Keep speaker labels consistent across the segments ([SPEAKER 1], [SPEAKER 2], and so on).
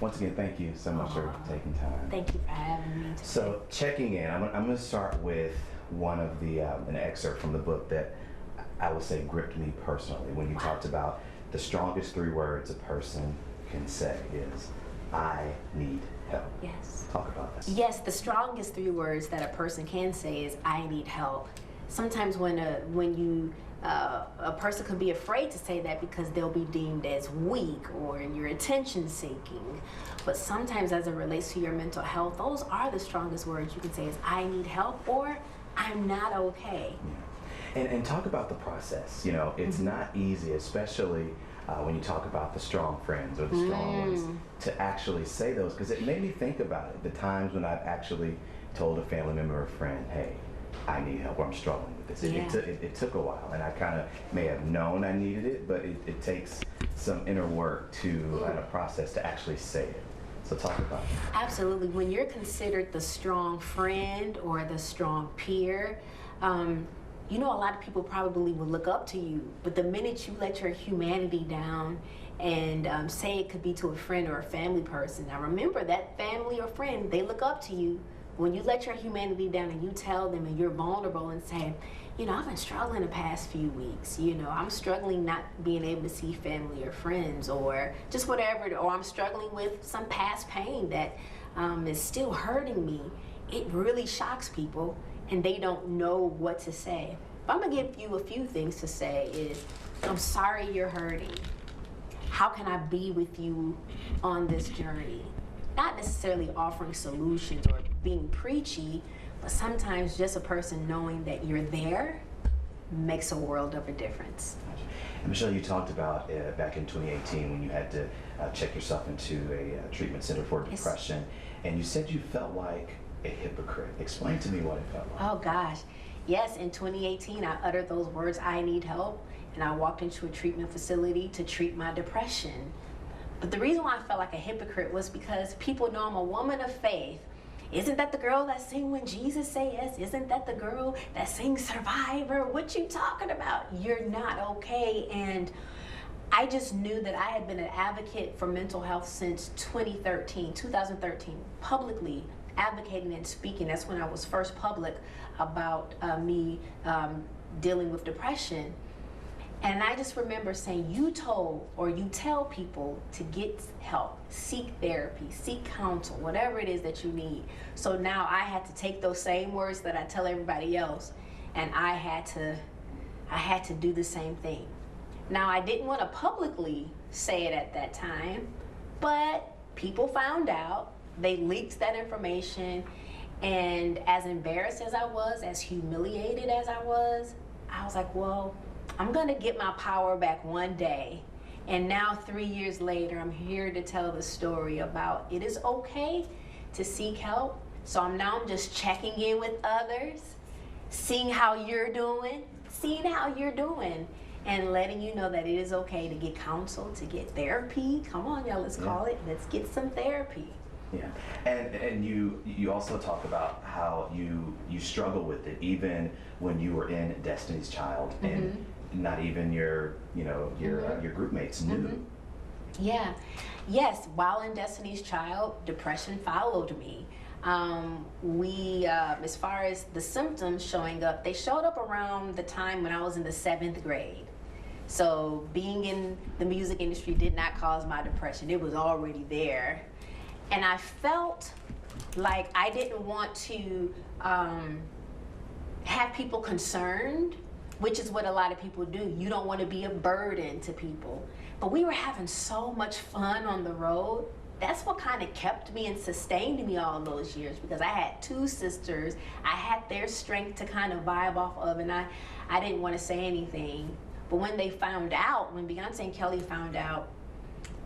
[SPEAKER 1] once again, thank you so much for taking time.
[SPEAKER 2] Thank you for having me today.
[SPEAKER 1] So checking in, I'm going to start with one of the an excerpt from the book that I would say gripped me personally when you talked about the strongest 3 words a person can say is, I need help.
[SPEAKER 2] Yes.
[SPEAKER 1] Talk about that.
[SPEAKER 2] Yes, the strongest 3 words that a person can say is, I need help. Sometimes when a person could be afraid to say that because they'll be deemed as weak or you're attention seeking. But sometimes as it relates to your mental health, those are the strongest words you can say is, I need help, or I'm not okay.
[SPEAKER 1] Yeah. And talk about the process. You know, it's not easy, especially when you talk about the strong friends or the strong ones, to actually say those, because it made me think about it, the times when I've actually told a family member or friend, hey, I need help, or I'm struggling with this. It took a while, and I kind of may have known I needed it, but it takes some inner work to a process to actually say it. So talk about it.
[SPEAKER 2] Absolutely. When you're considered the strong friend or the strong peer, you know, a lot of people probably will look up to you, but the minute you let your humanity down and say it could be to a friend or a family person, now remember that family or friend, they look up to you. When you let your humanity down and you tell them and you're vulnerable and say, you know, I've been struggling the past few weeks, you know, I'm struggling not being able to see family or friends or just whatever, or I'm struggling with some past pain that is still hurting me. It really shocks people and they don't know what to say. But I'm gonna give you a few things to say is, I'm sorry you're hurting. How can I be with you on this journey? Not necessarily offering solutions or being preachy, but sometimes just a person knowing that you're there makes a world of a difference.
[SPEAKER 1] And Michelle, you talked about back in 2018 when you had to check yourself into a treatment center for depression, and you said you felt like a hypocrite. Explain to me what it felt like.
[SPEAKER 2] Oh gosh, yes, in 2018 I uttered those words, I need help, and I walked into a treatment facility to treat my depression. But the reason why I felt like a hypocrite was because people know I'm a woman of faith. Isn't that the girl that sing When Jesus Say Yes? Isn't that the girl that sings Survivor? What you talking about? You're not okay. And I just knew that I had been an advocate for mental health since 2013, publicly advocating and speaking. That's when I was first public about me dealing with depression. And I just remember saying, you told or you tell people to get help, seek therapy, seek counsel, whatever it is that you need. So now I had to take those same words that I tell everybody else, and I had to do the same thing. Now I didn't want to publicly say it at that time, but people found out, they leaked that information, and as embarrassed as I was, as humiliated as I was like, well, I'm gonna get my power back one day. And now 3 years later, I'm here to tell the story about it is okay to seek help. So I'm just checking in with others, seeing how you're doing, and letting you know that it is okay to get counsel, to get therapy. Come on, y'all, let's call it. Let's get some therapy.
[SPEAKER 1] Yeah, and you also talk about how you struggle with it even when you were in Destiny's Child, and not even your group mates knew.
[SPEAKER 2] Yeah, yes. While in Destiny's Child, depression followed me. As far as the symptoms showing up, they showed up around the time when I was in the 7th grade. So being in the music industry did not cause my depression. It was already there. And I felt like I didn't want to have people concerned, which is what a lot of people do. You don't want to be a burden to people. But we were having so much fun on the road. That's what kind of kept me and sustained me all those years, because I had 2 sisters. I had their strength to kind of vibe off of, and I didn't want to say anything. But when they found out, when Beyonce and Kelly found out,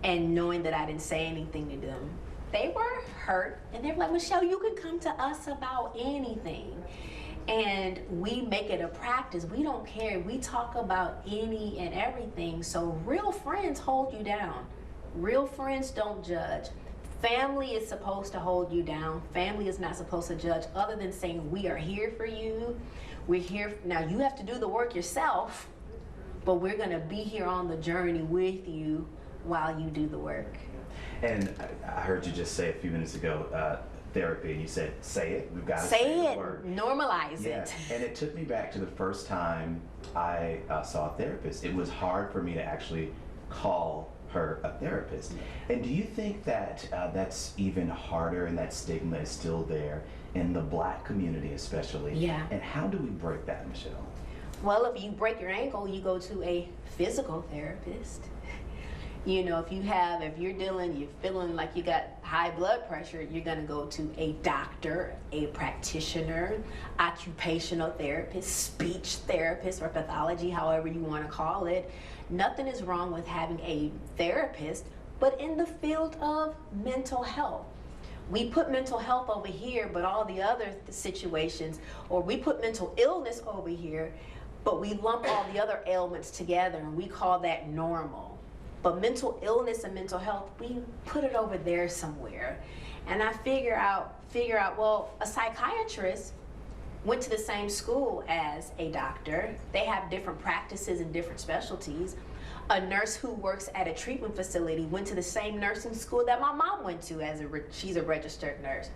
[SPEAKER 2] and knowing that I didn't say anything to them, they were hurt, and they were like, Michelle, you can come to us about anything. And we make it a practice. We don't care. We talk about any and everything. So real friends hold you down. Real friends don't judge. Family is supposed to hold you down. Family is not supposed to judge, other than saying, we are here for you. We're here. Now you have to do the work yourself, but we're gonna be here on the journey with you while you do the work.
[SPEAKER 1] And I heard you just say a few minutes ago, therapy, and you said, say it. We've got to
[SPEAKER 2] Say
[SPEAKER 1] the
[SPEAKER 2] it.
[SPEAKER 1] word.
[SPEAKER 2] Normalize
[SPEAKER 1] Yeah,
[SPEAKER 2] it.
[SPEAKER 1] and it took me back to the first time I saw a therapist. It was hard for me to actually call her a therapist. And do you think that that's even harder, and that stigma is still there in the Black community especially?
[SPEAKER 2] Yeah.
[SPEAKER 1] And how do we break that, Michelle?
[SPEAKER 2] Well, if you break your ankle, you go to a physical therapist. You know, if you're feeling like you got high blood pressure, you're gonna go to a doctor, a practitioner, occupational therapist, speech therapist, or pathology, however you wanna call it. Nothing is wrong with having a therapist, but in the field of mental health. We put mental health over here, but all the other situations, or we put mental illness over here, but we lump all the other ailments together and we call that normal. But mental illness and mental health, we put it over there somewhere. And I figure out, well, a psychiatrist went to the same school as a doctor. They have different practices and different specialties. A nurse who works at a treatment facility went to the same nursing school that my mom went to she's a registered nurse.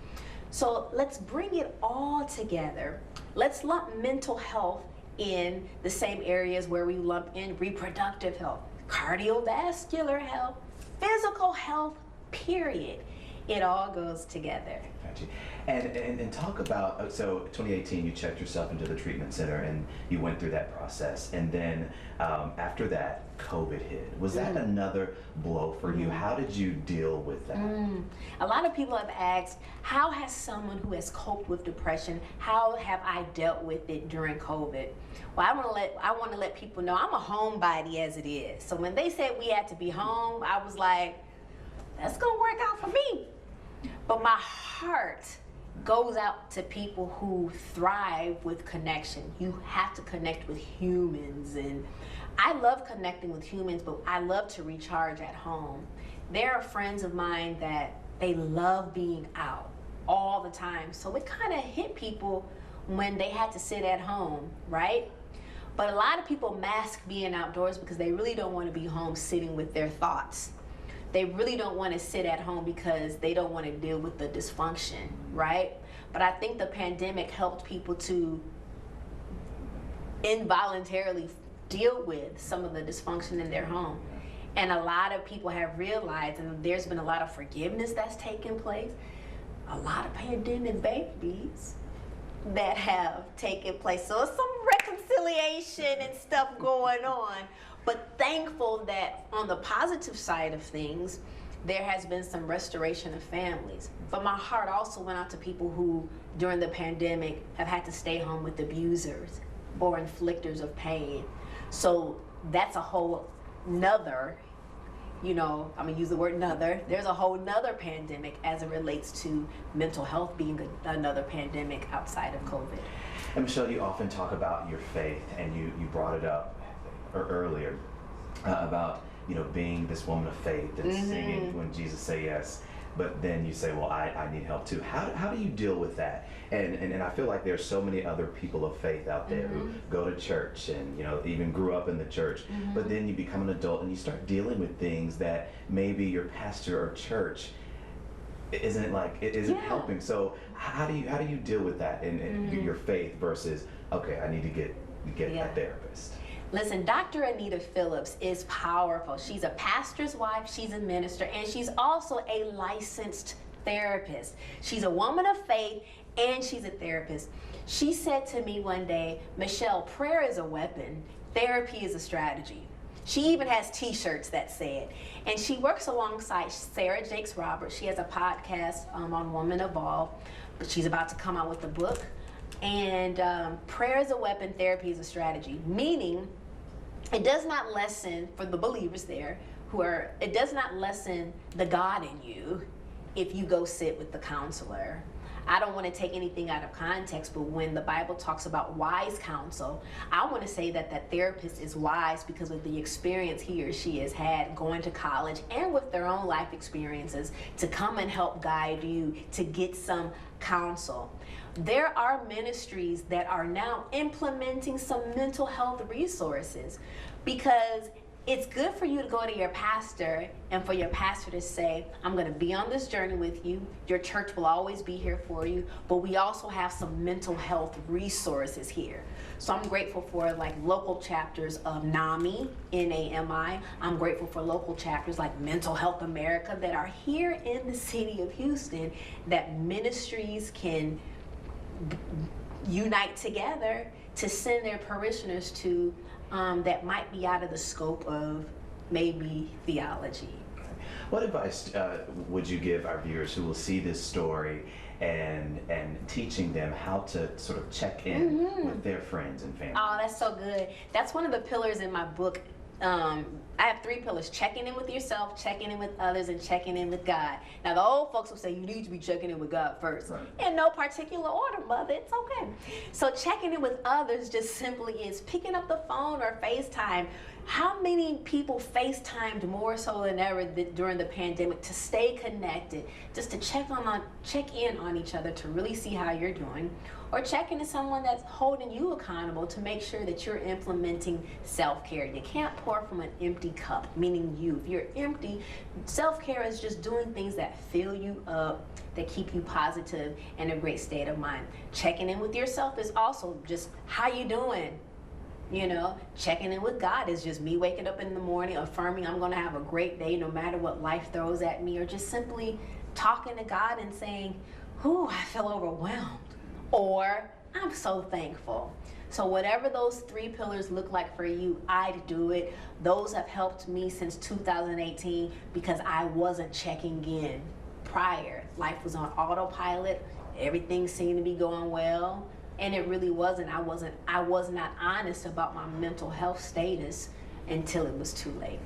[SPEAKER 2] So let's bring it all together. Let's lump mental health in the same areas where we lump in reproductive health, cardiovascular health, physical health, period. It all goes together.
[SPEAKER 1] Gotcha. And talk about, so 2018 you checked yourself into the treatment center and you went through that process, and then after that COVID hit. Was that another blow for you? How did you deal with that?
[SPEAKER 2] A lot of people have asked, how has someone who has coped with depression, how have I dealt with it during COVID? Well, I want to let people know I'm a homebody as it is. So when they said we had to be home, I was like, that's gonna work out for me. But my heart goes out to people who thrive with connection. You have to connect with humans, and I love connecting with humans, but I love to recharge at home. There are friends of mine that they love being out all the time, so it kind of hit people when they had to sit at home, right? But a lot of people mask being outdoors because they really don't want to be home sitting with their thoughts. They really don't want to sit at home because they don't want to deal with the dysfunction, right? But I think the pandemic helped people to involuntarily deal with some of the dysfunction in their home. And a lot of people have realized, and there's been a lot of forgiveness that's taken place, a lot of pandemic babies that have taken place. So it's some reconciliation and stuff going on. But thankful that on the positive side of things, there has been some restoration of families. But my heart also went out to people who, during the pandemic, have had to stay home with abusers or inflictors of pain. So that's a whole nother, I'm gonna use the word nother. There's a whole nother pandemic as it relates to mental health being another pandemic outside of COVID.
[SPEAKER 1] And Michelle, you often talk about your faith, and you brought it up earlier about being this woman of faith and singing when Jesus say yes, but then you say, well, I need help too. How do you deal with that? And I feel like there's so many other people of faith out there who go to church and even grew up in the church, but then you become an adult and you start dealing with things that maybe your pastor or church isn't helping. So how do you deal with that in your faith versus, okay, I need to get a therapist?
[SPEAKER 2] Listen, Dr. Anita Phillips is powerful. She's a pastor's wife, she's a minister, and she's also a licensed therapist. She's a woman of faith, and she's a therapist. She said to me one day, Michelle, prayer is a weapon, therapy is a strategy. She even has t-shirts that say it. And she works alongside Sarah Jakes Roberts. She has a podcast on Woman Evolve, but she's about to come out with a book. And prayer is a weapon, therapy is a strategy, meaning it does not lessen, for the believers there, it does not lessen the God in you if you go sit with the counselor. I don't want to take anything out of context, but when the Bible talks about wise counsel, I want to say that therapist is wise because of the experience he or she has had going to college and with their own life experiences to come and help guide you to get some counsel. There are ministries that are now implementing some mental health resources because it's good for you to go to your pastor and for your pastor to say, I'm going to be on this journey with you. Your church will always be here for you, but we also have some mental health resources here. So I'm grateful for like local chapters of NAMI, N-A-M-I. I'm grateful for local chapters like Mental Health America that are here in the city of Houston, that ministries can unite together to send their parishioners to, that might be out of the scope of maybe theology.
[SPEAKER 1] What advice would you give our viewers who will see this story and teaching them how to sort of check in with their friends and family?
[SPEAKER 2] Oh, that's so good. That's one of the pillars in my book. I have 3 pillars: checking in with yourself, checking in with others, and checking in with God. Now, the old folks will say you need to be checking in with God first.
[SPEAKER 1] Right.
[SPEAKER 2] In no particular order, mother. It's okay. So checking in with others just simply is picking up the phone or FaceTime. How many people FaceTimed more so than ever during the pandemic to stay connected, just to check in on each other to really see how you're doing, or checking to someone that's holding you accountable to make sure that you're implementing self-care. You can't pour from an empty cup, meaning you. If you're empty, self-care is just doing things that fill you up, that keep you positive and a great state of mind. Checking in with yourself is also just how you doing. You know, checking in with God is just me waking up in the morning, affirming I'm going to have a great day no matter what life throws at me, or just simply talking to God and saying, "Ooh, I feel overwhelmed," or "I'm so thankful." So whatever those 3 pillars look like for you, I'd do it. Those have helped me since 2018 because I wasn't checking in prior. Life was on autopilot. Everything seemed to be going well. And it really wasn't. I was not honest about my mental health status until it was too late.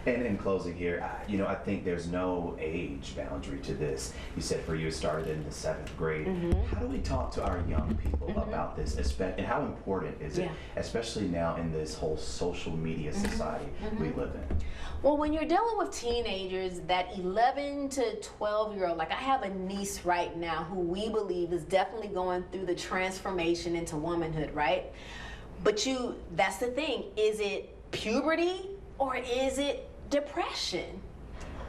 [SPEAKER 1] And in closing here, I think there's no age boundary to this. You said for you it started in the 7th grade. How do we talk to our young people about this, and how important is it, especially now in this whole social media society we live in?
[SPEAKER 2] Well, when you're dealing with teenagers, that 11 to 12-year-old, like I have a niece right now who we believe is definitely going through the transformation into womanhood, right? But that's the thing, is it puberty or is it depression?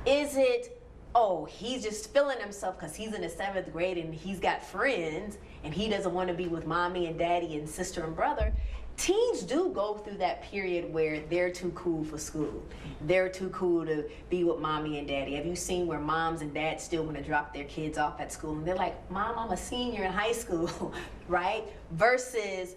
[SPEAKER 2] Is it, oh, he's just feeling himself because he's in the 7th grade and he's got friends and he doesn't want to be with mommy and daddy and sister and brother? Teens do go through that period where they're too cool for school. They're too cool to be with mommy and daddy. Have you seen where moms and dads still want to drop their kids off at school and they're like, "Mom, I'm a senior in high school," right? Versus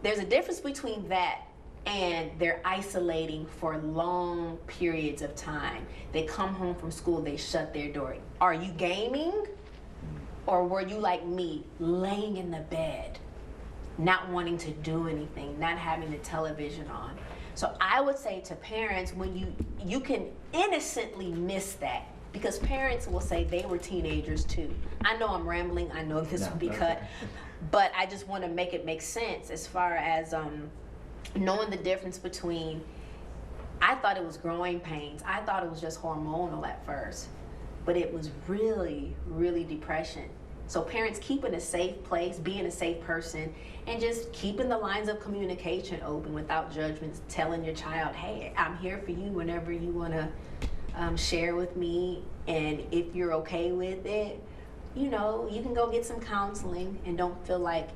[SPEAKER 2] there's a difference between that and they're isolating for long periods of time. They come home from school, they shut their door. Are you gaming? Or were you like me, laying in the bed, not wanting to do anything, not having the television on? So I would say to parents, when you can innocently miss that, because parents will say they were teenagers too. I know I'm rambling, I know this will be cut, but I just want to make it make sense as far as knowing the difference between, I thought it was growing pains. I thought it was just hormonal at first, but it was really, really depression. So parents, keeping a safe place, being a safe person, and just keeping the lines of communication open without judgments, telling your child, "Hey, I'm here for you whenever you want to share with me, and if you're okay with it, you can go get some counseling and don't feel like,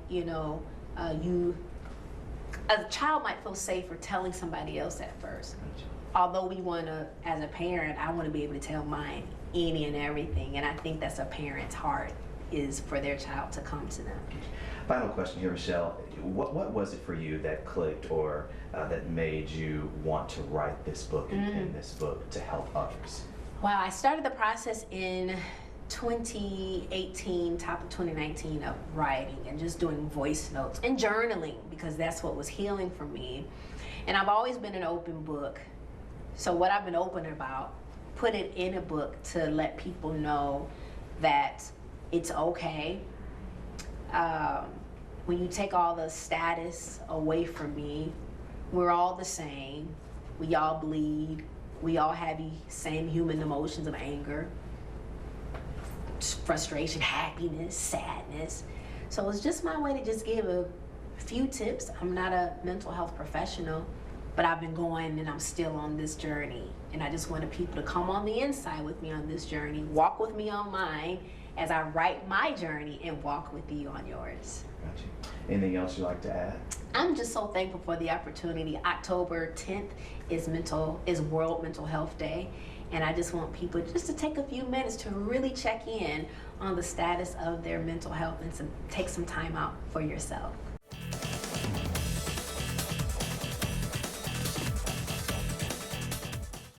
[SPEAKER 2] a child might feel safer telling somebody else at first. Although we want to, as a parent, I want to be able to tell mine any and everything, and I think that's a parent's heart, is for their child to come to them.
[SPEAKER 1] Final question here, Michelle. What was it for you that clicked or that made you want to write this book and pen this book to help others?
[SPEAKER 2] Wow, I started the process in 2018, top of 2019, of writing and just doing voice notes and journaling, because that's what was healing for me. And I've always been an open book. So what I've been open about, put it in a book to let people know that it's okay. When you take all the status away from me, we're all the same. We all bleed. We all have the same human emotions of anger, frustration, happiness, sadness. So it's just my way to just give a few tips. I'm not a mental health professional, but I've been going and I'm still on this journey. And I just wanted people to come on the inside with me on this journey, walk with me on mine as I write my journey and walk with you on yours.
[SPEAKER 1] Got you. Anything else you'd like to add?
[SPEAKER 2] I'm just so thankful for the opportunity. October 10th is World Mental Health Day. And I just want people just to take a few minutes to really check in on the status of their mental health and take some time out for yourself.